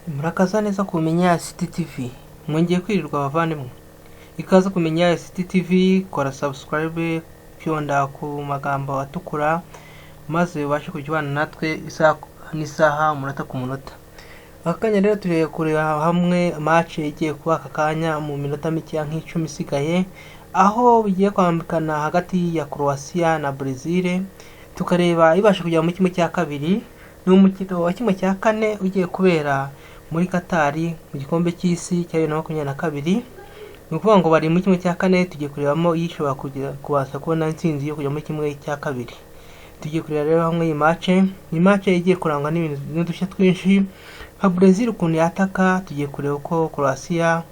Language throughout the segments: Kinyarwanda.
Murakaza neza kumenya City TV. Mwongeye kwirirwa bavandimwe. Ikaze kumenya City TV, kora subscribe pyonda ku magambo atukura maze ubashe kujyana natwe isaha umunota ku munota. Akanya rero turiye kureba hamwe match igiye kuba akanya mu minota mike nk'icumi isigaye, aho bigiye kwambikana hagati ya Croatia na Brazil. Tukareba ibashe kujya mu kimwe cya kabiri n'umukino wa kimwe cya kane ugiye kubera muri Qatar mu gikombe cy'isi cya 2022. Nukuvuga ngo bari mu kimwe cya kane, tugiye kurebamo yishobora kubasha kubona intsinzi yo kujya muri kimwe cya kabiri. Tugiye kureba rero hamwe iyi match igiye kurangwa n'ibintu n'udushya twinshi. nka Brazil ukuntu yataka, tugiye kureba uko Croatia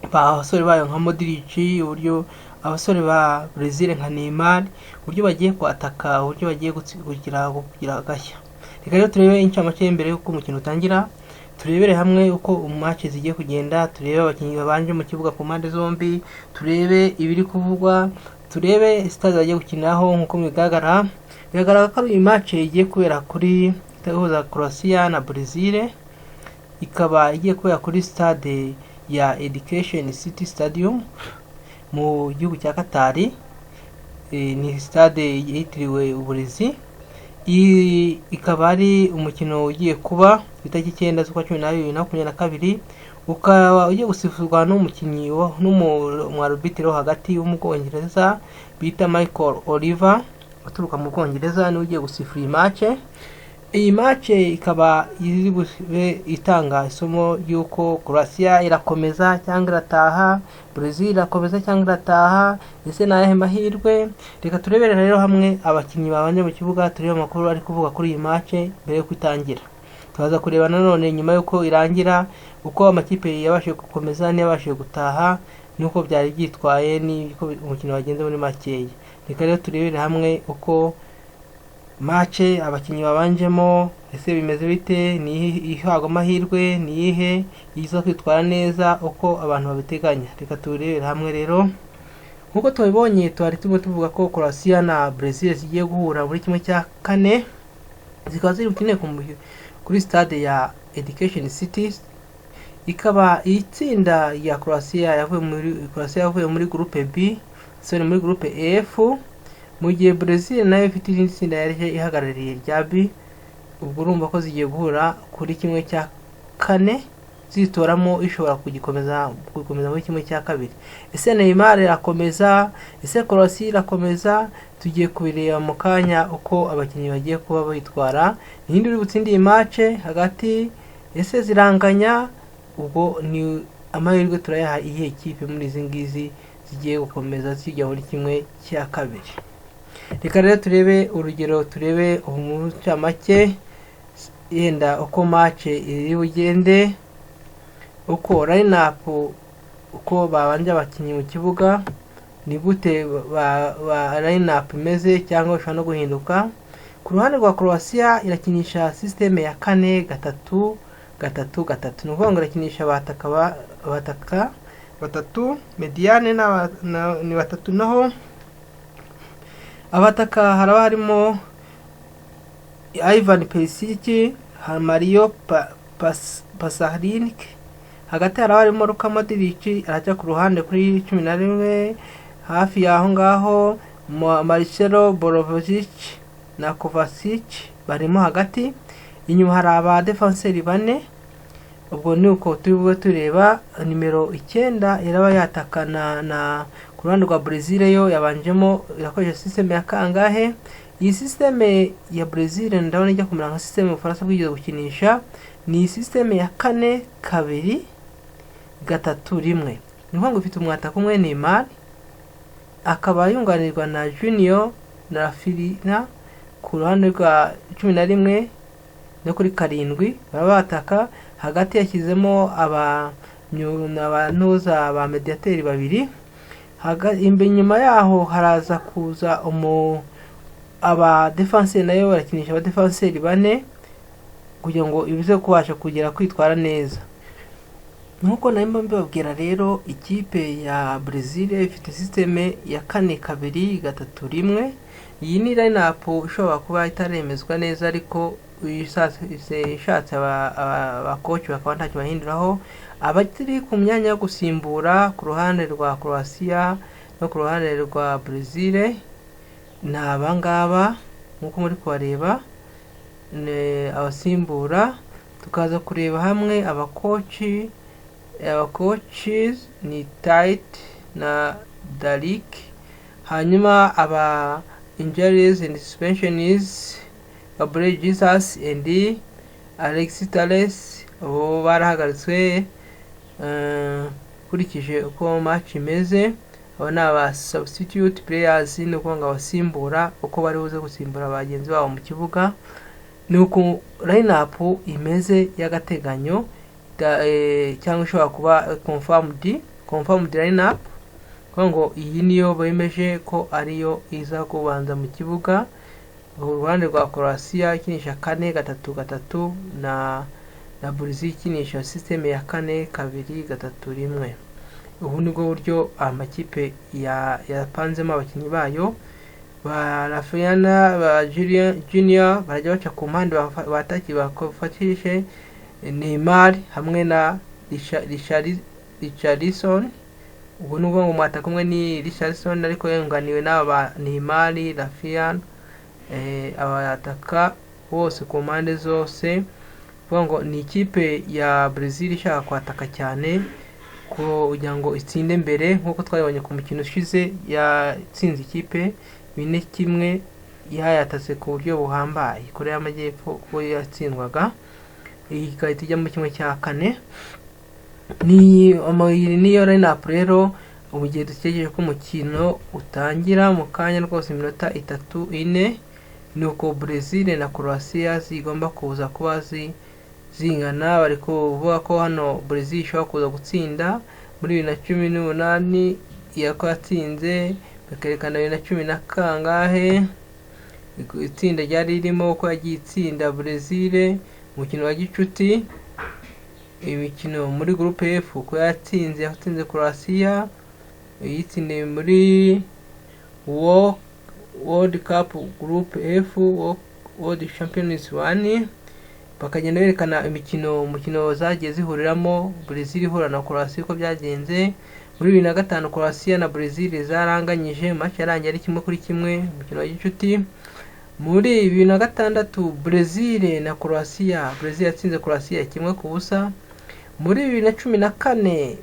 abasore bayo nka Modric, uburyo abasore ba Brazil nka Neymar uburyo bagiye kwataka, uburyo bagiye kugira agashya. Reka rero turebe incamake mbere yuko umukino utangira, turebere hamwe uko match zigiye kugenda, turebe abakinnyi babanje mu kibuga ku mpande zombi, turebe ibiri kuvugwa, turebe stade bagiye gukinaho. Nkuko bigaragara ko iyi match igiye kubera kuri tahuza Croatia na Brazil, ikaba igiye kubera kuri stade ya Education City Stadium mu gihugu cya Qatar. Ni stade yitiriwe uburezi. Ikaba ari umukino ugiye kuba itariki 9 z'ukwa 12 2022, ukaba ugiye gusifurwa n'umukinnyi n'umwarubitiro hagati w'umubwongereza bita Michael Oliver uturuka mu Bwongereza, ni ugiye gusifura iyi match. Iyi match ikaba itanga isomo y'uko Croatia irakomeza cyangwa irataha, Brazil irakomeza cyangwa irataha, ese nayahe mahirwe. Reka turebere rero hamwe abakinnyi babanje mu kibuga, turebe amakuru ari kuvuga kuri iyi match mbere yo kwitangira. Tubaza kureba nanone nyuma yuko irangira uko amakipe yabashije gukomeza n'yabashije gutaha, nuko byari byitwaye n'uko umukino wagenze muri makeya. Reka rero turebere hamwe uko match abakinnyi babanjemo ese bimeze bite, ni ihagwa amahirwe, ni ihe izo kwitwara neza uko abantu babiteganya. Reka turebere hamwe rero. Nkuko tubibonye twari tuvuga ko Croatia na Brazil zigiye guhura muri kimwe cya kane, zikaba ziri gukina kuri stade ya Education City. Ikaba itsinda ya Croatia yavuye muri groupe B, sone muri groupe F, mu gihe Brazil nayo ifite itsinda yari ihagarariye rya B. Ubwo urumva ko zigiye guhura kuri kimwe cya kane, zitoramo ishobora kugikomeza muri kimwe cya kabiri. Ese Neymar irakomeza, ese Croatia irakomeza? Tugiye kubireba mu kanya uko abakinnyi bagiye kuba bitwara. Nindi uri gutsindi iyi match hagati, ese ziranganya? Ubwo ni amahirwe turayaha iyi ekipe muri izi ngizi zigiye gukomeza zijya muri kimwe cya kabiri. Reka rero turebe urugero, turebe umucamake yenda uko match iri bugende, uko line up, uko babanje abakinnyi mu kibuga, ni gute ba line up imeze cyangwa ushobora no guhinduka. Ku ruhande rwa Croatia irakinisha system ya 4-3-3. Ni ukuvuga ngo irakinisha abataka batatu, mediane ni batatu, naho abataka haraba harimo Ivan Perisic, Mario Pasahrinik, hagati haraba harimo Luka Modric araca ku ruhande kuri 11, hafi yaho ngaho Marcelo Brozovic na Kovacic barimo hagati. Inyuma hari aba defenseur bane. Ubwo ni uko tureba nimero 9 iraba yatakana na ku ruhande rwa Brazil, yo yabanjemo irakoresha system ya kangahe. Iyi system ya Brazil ndabona ijya kumera nka system y'Ubufaransa bwigeze gukinisha, ni system ya 4-2-3-1. Ni ngo ifite umwataka umwe Neymar, akaba yunganirwa na Junior na Rafinha ku ruhande rwa 11 no kuri 7 barabataka. Hagati yashyizemo abantuza ba mediateur babiri. Inyuma yaho haraza kuza aba defenseur, nayo barakinisha aba defenseur bane kugira ngo ibize kubasha kugera kwitwara neza. Nkuko naimba mbabwira rero, ikipe ya Brazil ifite system ya 4-2-3-1. Iyi ni line up ishobora kuba itaremezwa neza, ariko ishatse abakoci bakaba ntacyo bahinduraho. Abakiri ku myanya yo gusimbura ku ruhande rwa Croatia no ku ruhande rwa Brazil ni abangaba nk'uko muri kubareba, abasimbura. Tukaza kureba hamwe abakoci ni Tait na Dalik. Hanyuma aba injuries and suspensions, Gabriel Jesus and Alexis Telles abo barahagaritswe kurikije uko match imeze. Abo ni aba substitute players, ni ukuvuga abasimbura uko bari buze gusimbura bagenzi babo mu kibuga. Ni uko lineup imeze y'agateganyo cyangwa ishobora kuba confirmed lineup, kuko ngo iyi niyo bemeje ko ariyo iza kubanza mu kibuga. Uruhande rwa Croatia ikinisha 4-3-3 na Brazil ikinisha system ya 4-2-3-1. Ubu nibwo buryo amakipe yapanzemo abakinnyi bayo. Ba Rafiana ba Junior barajya baca ku mpande bataki bafatishije Neymar hamwe na Richarlison. Ubu nubwo ngo mwata kumwe ni Richarlison ariko yenganiwe n'aba Neymar, Rafiana, abataka bose ku mpande zose. Kuvuga ngo ni ikipe ya Brazil ishaka kwataka cyane kugira ngo itsinde mbere, nk'uko twabonye ku mukino ushize yatsinze ikipe 4-1 yayatatse ku buryo buhambaye. Korea y'Amajyepfo ko yatsindwaga igahita ijya mu kimwe cya kane. Niyo lineup rero ubu gihe dutegereje ko umukino utangira mu kanya rwose iminota 3-4. Nuko Brazil na Croatia zigomba kuza kuba zingana. Bari kuvuga ko hano Brazil ishobora kuza gutsinda muri 2018 yako yatsinze, bakerekana 2010 na kangahe itsinda ryari ririmo ko yagiye itsinda Brazil umukino wa gicuti. Imikino muri groupe F ko yatsinze Croatia, yitsindiye muri World Cup Group F, World Champions 1. Bakagenda berekana umukino zagiye zihuriramo Brazil ihura na Croatia ko byagenze. Muri 2005 Croatia na Brazil zaranganyije, match yarangiye ari 1-1 umukino wa gicuti. Muri 2006 Brazil na Croatia, Brazil yatsinze Croatia 1-0. Muri 2014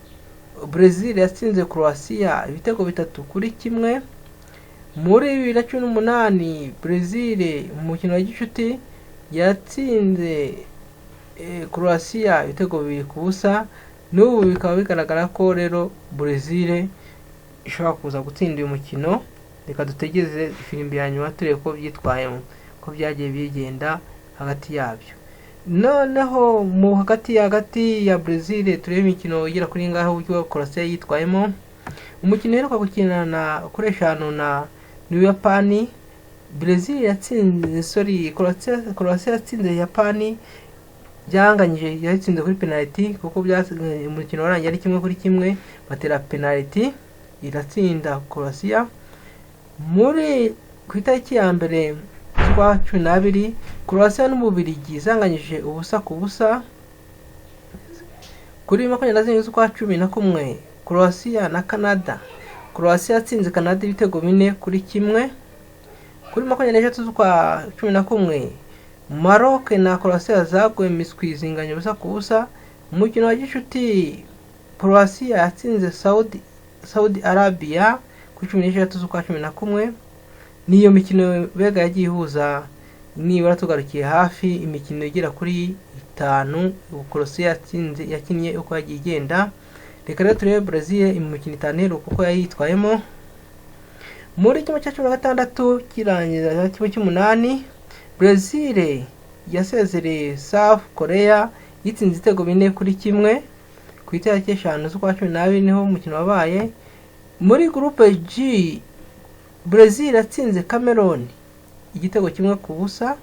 Brazil yatsinze Croatia ibitego 3-1. Muri 2018 Brazil umukino wa gicuti yatsinze Croatia ibitego 2-0. N'ubu bikaba bigaragara ko rero Brazil ishobora kuza gutsinda uyu mukino. Reka dutegereze ifirimbi ya nyuma turebe ko byitwayemo, ko byagiye bigenda hagati yabyo. Noneho mu hagati ya Brazil turebe imikino igira kuri ngaho uburyo Croatia yitwayemo. Umukino rero gukina na kureshano na Japani. Brazil yatsinze Croatia yatsinze Japani byanganyije, yatsinze kuri penalty kuko umukino warangiye ari 1-1 batera penalty iratsinda Croatia. Muri ku itariki ya mbere z'ukwa 12 Croatia n'Ububiligi zanganyije 0-0. Kuri 27 z'ukwa 11 Croatia na Canada, Croatia yatsinze Canada ibitego 4-1. Kuri 23 z'ukwa 11 Maroc na Croatia zaguye miswi zinganya 0-0. Umukino wa gicuti Croatia yatsinze Saudi Arabia ku 16 z'ukwa 11. Niyo mikino bega yagiye ihuza, nibara tugarukiye hafi imikino igera kuri 5 Croatia yakinnye uko yagiye igenda. Reka rero turebe Brazil imikino 5 kuko yayitwayemo. Muri kimwe cya 16 kirangiza kimwe cy'8 Brazil yasezereye South Korea yitsinze ibitego 4-1 ku itariki 5 z'ukwa 12 niho umukino wabaye. Muri groupe G Brazil yatsinze Cameroon igitego 1-0.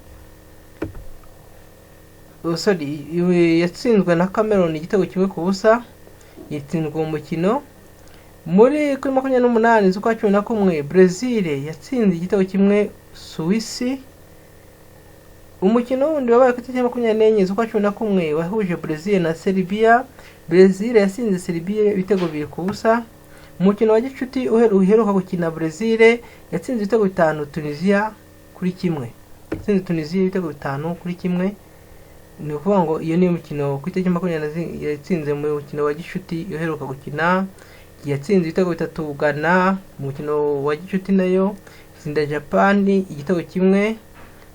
Yatsinzwe na Cameroon igitego 1-0, yatsinzwe mu mukino. Muri 28 z'ukwa 11 Brazil yatsinze igitego 1 Suisse. umukino wundi wabaye ku itariki 24 z'ukwa 11 wahuje Brazil na Serbia. Brazil yasinze Serbia ibitego 2-0. Umukino wa gicuti uheruka gukina Brazil yatsinze ibitego 5 Tunisia kuri kimwe. Yatsinze Tunisia ibitego 5-1. Ni ukuvuga ngo iyo ni umukino ku itariki 24 yatsinze mu mukino wa gicuti uheruka gukina. Yatsinze ibitego 3 Ghana mu mukino wa gicuti nayo itsinda Japan igitego 1.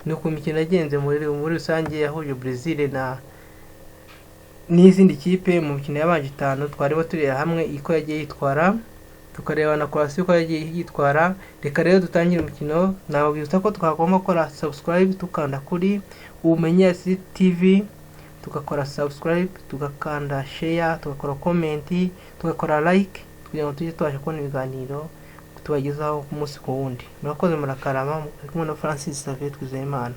Nuko imikino yagenze muri rusange yahuje Brazil na n'izindi kipe mu mikino yabanje 5 twarimo turera hamwe iko yagiye yitwara, tukareba na Croatia ko yagiye yitwara. Reka rero dutangire umukino. Nababwira ko twagomba gukora subscribe tukanda kuri Ubumenyi TV, tugakora subscribe, tugakanda share, tugakora comment, tugakora like kugira ngo tujye tubasha kubona ibiganiro tubagezaho ku munsi ku wundi. Murakoze murakarama. Kumwe na Francis Xavier Twizeyimana.